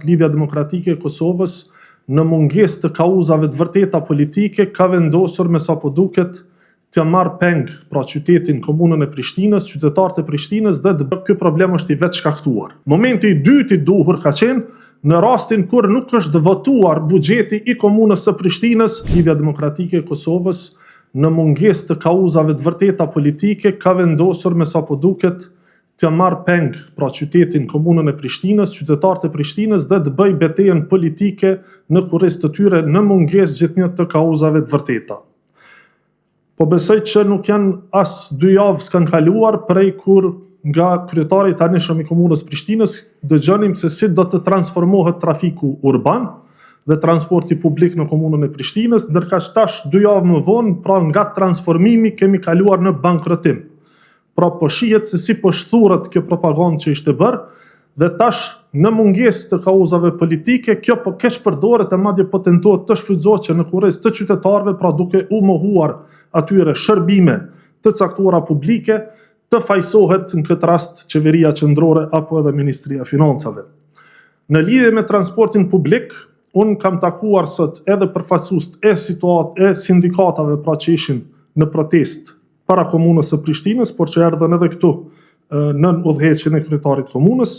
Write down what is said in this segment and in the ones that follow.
Lidhja Demokratike e Kosovës, në mungesë të kauzave të vërteta politike, ka vendosur me sa po duket të marrë peng pra qytetin, komunën e Prishtinës, qytetarët e Prishtinës dhe ky problem është i vetë shkaktuar. Momenti i dytë i duhur ka qenë në rastin kur nuk është votuar buxheti i komunës së Prishtinës. Lidhja Demokratike e Kosovës, në mungesë të kauzave të vërteta politike, ka vendosur me sa po duket të marrë peng pra qytetin, komunën e Prishtinës, qytetarët e Prishtinës dhe të bëj betejën politike në kurriz të tyre në mungesë gjithnjë të kauzave të vërteta. Po besoj që nuk janë as 2 javë s'kan kaluar prej kur nga kryetari i tanishëm i komunës Prishtinës dëgjonim se si do të transformohet trafiku urban dhe transporti publik në komunën e Prishtinës, ndërka tash 2 javë më vonë, pra nga transformimi kemi kaluar në bankrotim. Pra po shihet se si po shthurret kjo propagandë që ishte bërë, dhe tash në mungesë të kauzave politike, kjo po keq përdoret e madje po tentohet të shfrytëzohet që në kurriz të qytetarëve, pra duke u mohuar atyre shërbime të caktuara publike, të fajsohet në këtë rast qeveria qendrore apo edhe Ministria e Financave. Në lidhje me transportin publik, unë kam takuar sot edhe përfaqësues e sindikatave pra që ishin në protestë para komunës së Prishtinës, por që erdhën edhe këtu në udhëheqjen e kryetarit komunës,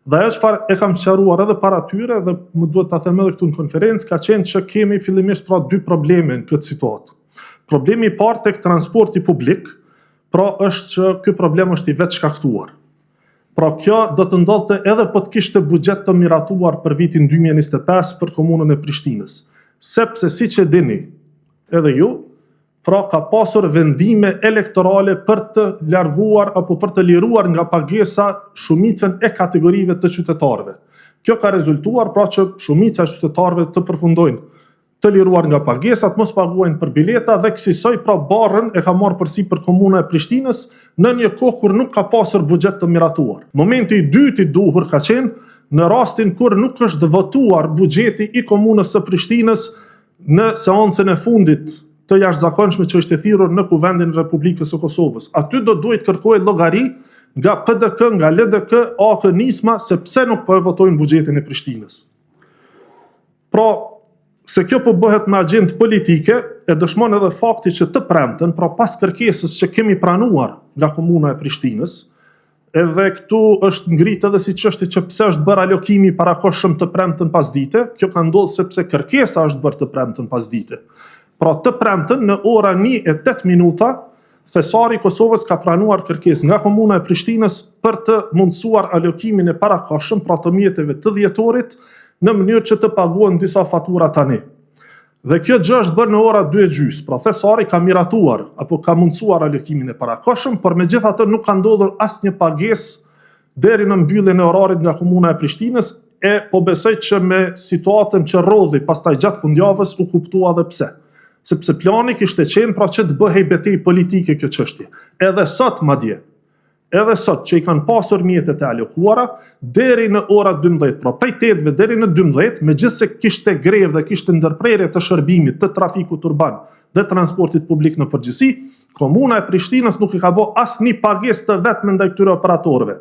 dhe ajo çfarë e kam sqaruar edhe para tyre dhe më duhet ta them edhe këtu në konferencë, ka qenë që kemi fillimisht pra 2 probleme në këtë situatë. Problemi i parë tek transporti publik, pra është që ky problem është i vetë shkaktuar. Pra kjo do të ndodhte edhe po të kishte buxhet të miratuar për vitin 2025 për komunën e Prishtinës, sepse siç e dini edhe ju, pra ka pasur vendime elektorale për të larguar apo për të liruar nga pagesa shumicën e kategorive të qytetarëve. Kjo ka rezultuar pra që shumica e qytetarëve të përfundojnë të liruar nga pagesat, mos paguajnë për bileta dhe kësaj pra barrën e ka marrë përsipër komuna e Prishtinës në një kohë kur nuk ka pasur buxhet të miratuar. Momenti i dytë i duhur ka qenë në rastin kur nuk është votuar buxheti i komunës së Prishtinës në seancën e fundit të jashtëzakonshme që është e thirrur në Kuvendin e Republikës së Kosovës. Aty do duhet kërkohet llogari nga PDK, nga LDK, AK, Nisma, se pse nuk po e votojnë buxhetin e Prishtinës. Pra, se kjo po bëhet me agjendë politike, e dëshmon edhe fakti që të premten, pra pas kërkesës që kemi pranuar nga komuna e Prishtinës, edhe këtu është ngritë edhe si çështje që pse është bërë alokimi parakohshëm të premten pasdite, kjo ka ndodhur sepse kërkesa është bërë të premten pasdite. Pra të premten në ora 1:08, thesari i Kosovës ka pranuar kërkesë nga komuna e Prishtinës për të mundësuar alokimin e parakohshëm pra të mjeteve të dhjetorit në mënyrë që të paguhen disa fatura tani. Dhe kjo gjë është bërë në ora 2:30, pra thesari ka miratuar apo ka mundësuar alokimin e parakohshëm, por megjithatë nuk ka ndodhur asnjë pagesë deri në mbylljen e orarit nga komuna e Prishtinës, e po besoj që me situatën që rrodhi pastaj gjatë fundjavës u kuptua edhe pse. Sepse plani kishte qenë pra që të bëhej betejë politike kjo çështje. Edhe sot madje, edhe sot që i kanë pasur mjetet e alokuara, deri në ora 12, pra prej 8 deri në 12, megjithse kishte grevë dhe kishte ndërprerje të shërbimit të trafikut urban dhe transportit publik në përgjithësi, komuna e Prishtinës nuk i ka bërë asnjë pagesë të vetme ndaj këtyre operatorëve.